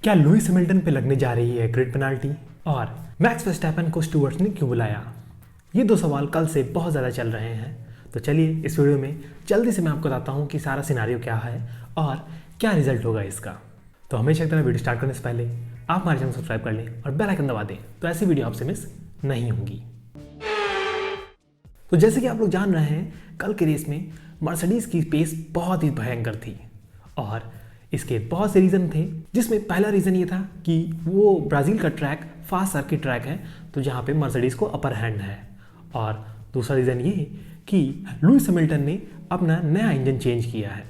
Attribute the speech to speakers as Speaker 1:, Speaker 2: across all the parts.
Speaker 1: क्या Lewis Hamilton पे लगने जा रही है ग्रिड पेनाल्टी? और मैक्स वर्स्टैपेन को स्टुअर्ट्स ने क्यों बुलाया? ये दो सवाल कल से बहुत ज़्यादा चल रहे हैं। तो चलिए इस वीडियो में जल्दी से मैं आपको बताता हूँ कि सारा सिनारियो क्या है और क्या रिजल्ट होगा इसका। तो हमेशा की तरह वीडियो स्टार्ट करने से पहले आप हमारे चैनल सब्सक्राइब कर लें और बेल आइकन दबा दें, तो ऐसी वीडियो आपसे मिस नहीं होंगी। तो जैसे कि आप लोग जान रहे हैं, कल के रेस में मर्सिडीज़ की पेस बहुत ही भयंकर थी और इसके बहुत से रीज़न थे, जिसमें पहला रीज़न ये था कि वो ब्राज़ील का ट्रैक फास्ट सर्किट ट्रैक है, तो जहाँ पे मर्सिडीज़ को अपर हैंड है। और दूसरा रीज़न ये कि लुइस हैमिल्टन ने अपना नया इंजन चेंज किया है।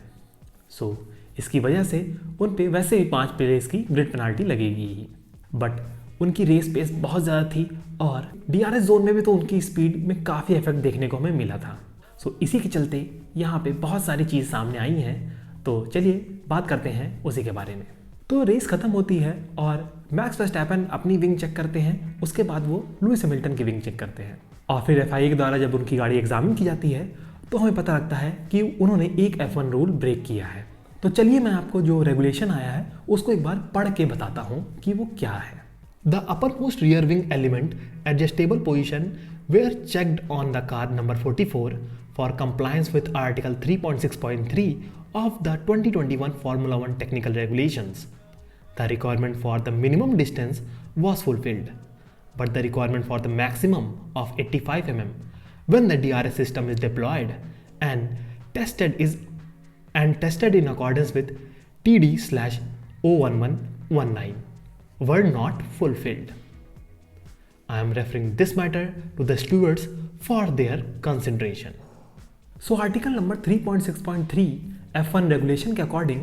Speaker 1: सो इसकी वजह से उन पे वैसे भी 5 प्लेस की ग्रिड पेनाल्टी लगेगी ही, बट उनकी रेस पेस बहुत ज़्यादा थी और DRS जोन में भी तो उनकी स्पीड में काफ़ी इफेक्ट देखने को हमें मिला था। सो इसी के चलते यहाँ पे बहुत सारी चीज़ सामने आई हैं। तो चलिए बात करते हैं उसी के बारे में। तो रेस ख़त्म होती है और मैक्स वर्स्टैपेन अपनी विंग चेक करते हैं, उसके बाद वो लुइस हैमिल्टन की विंग चेक करते हैं और फिर FIA के द्वारा जब उनकी गाड़ी एग्जामिन की जाती है तो हमें पता लगता है कि उन्होंने एक F1 रूल ब्रेक किया है। तो चलिए मैं आपको जो रेगुलेशन आया है उसको एक बार पढ़ के बताता हूँ कि वो क्या है। The uppermost rear wing element adjustable position were checked on the car number 44 for compliance with Article 3.6.3 of the 2021 Formula 1 technical regulations. The requirement for the minimum distance was fulfilled, but the requirement for the maximum of 85 mm when the DRS system is deployed and tested in accordance with TD/01119 were not fulfilled. I am referring this matter to the stewards for their consideration. So article number 3.6.3 F1 regulation के according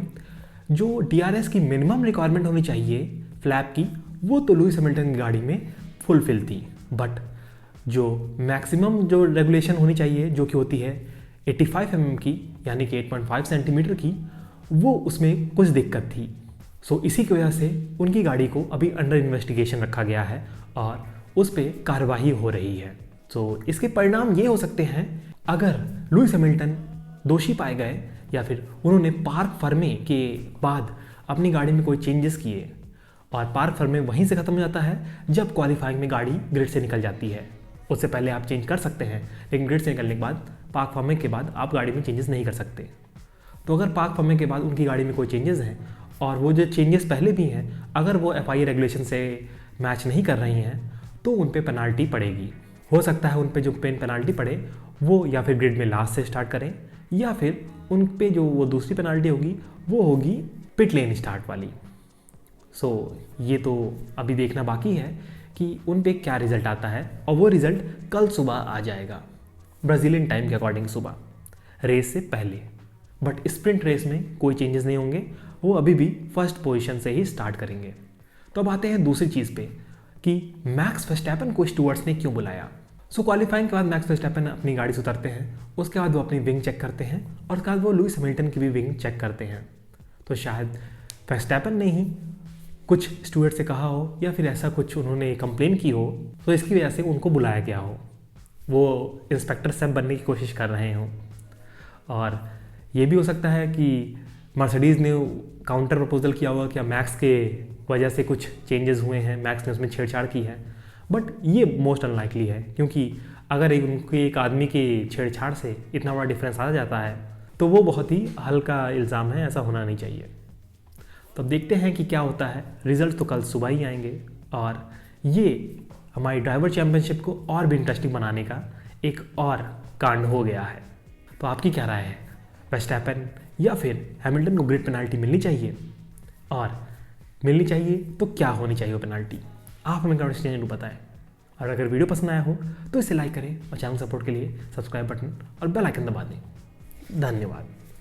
Speaker 1: जो DRS की minimum requirement होनी चाहिए flap की, वो तो Lewis Hamilton की गाड़ी में फुलफिल थी, बट जो मैक्सिमम जो रेगुलेशन होनी चाहिए जो कि होती है 85 mm की, यानी कि 8.5 सेंटीमीटर की, वो उसमें कुछ दिक्कत थी। सो इसी की वजह से उनकी गाड़ी को अभी अंडर इन्वेस्टिगेशन रखा गया है और उस पर कार्रवाई हो रही है। सो इसके परिणाम ये हो सकते हैं, अगर लुइस हैमिल्टन दोषी पाए गए या फिर उन्होंने पार्क फर्मे के बाद अपनी गाड़ी में कोई चेंजेस किए और पार्क फर्मे वहीं से ख़त्म हो जाता है जब क्वालिफाइंग में गाड़ी ग्रिड से निकल जाती है। उससे पहले आप चेंज कर सकते हैं, लेकिन ग्रिड से निकलने के बाद पार्क फर्मे के बाद आप गाड़ी में चेंजेस नहीं कर सकते। तो अगर पार्क फर्मे के बाद उनकी गाड़ी में कोई चेंजेस हैं और वो जो चेंजेस पहले भी हैं, अगर वो FIA रेगुलेशन से मैच नहीं कर रही हैं तो उन पे पेनाल्टी पड़ेगी। हो सकता है उन पे जो पेनाल्टी पड़े वो या फिर ग्रिड में लास्ट से स्टार्ट करें, या फिर उन पे जो वो दूसरी पेनाल्टी होगी वो होगी पिट लेन स्टार्ट वाली। सो ये तो अभी देखना बाकी है कि उन पे क्या रिज़ल्ट आता है, और वो रिज़ल्ट कल सुबह आ जाएगा ब्राज़ीलियन टाइम के अकॉर्डिंग, सुबह रेस से पहले। बट स्प्रिंट रेस में कोई चेंजेस नहीं होंगे, वो अभी भी फर्स्ट पोजीशन से ही स्टार्ट करेंगे। तो अब आते हैं दूसरी चीज़ पे कि मैक्स वर्स्टैपेन को स्टुअर्ट्स ने क्यों बुलाया। सो क्वालिफाइंग के बाद मैक्स वर्स्टैपेन अपनी गाड़ी से उतरते हैं, उसके बाद वो अपनी विंग चेक करते हैं और उसके बाद वो लुइस हैमिल्टन की भी विंग चेक करते हैं। तो शायद वर्स्टैपेन ने ही कुछ स्टुअर्ट से कहा हो या फिर ऐसा कुछ उन्होंने कंप्लेन की हो, तो इसकी वजह से उनको बुलाया गया हो, वो इंस्पेक्टर सब बनने की कोशिश कर रहे हों। और ये भी हो सकता है कि मर्सिडीज़ ने काउंटर प्रपोजल किया हुआ कि मैक्स के वजह से कुछ चेंजेस हुए हैं, मैक्स ने उसमें छेड़छाड़ की है। बट ये मोस्ट अनलाइकली है, क्योंकि अगर एक आदमी की छेड़छाड़ से इतना बड़ा डिफरेंस आ जाता है तो वो बहुत ही हल्का इल्ज़ाम है, ऐसा होना नहीं चाहिए। तो अब देखते हैं कि क्या होता है। रिजल्ट तो कल सुबह ही आएंगे और ये हमारी ड्राइवर चैम्पियनशिप को और भी इंटरेस्टिंग बनाने का एक और कांड हो गया है। तो आपकी क्या राय है, वर्स्टैपेन या फिर हैमिल्टन को ग्रिड पेनाल्टी मिलनी चाहिए, और मिलनी चाहिए तो क्या होनी चाहिए वो पेनाल्टी? आप हमें कमेंट सेक्शन में बताएं। और अगर वीडियो पसंद आया हो तो इसे लाइक करें और चैनल सपोर्ट के लिए सब्सक्राइब बटन और बेल आइकन दबा दें। धन्यवाद।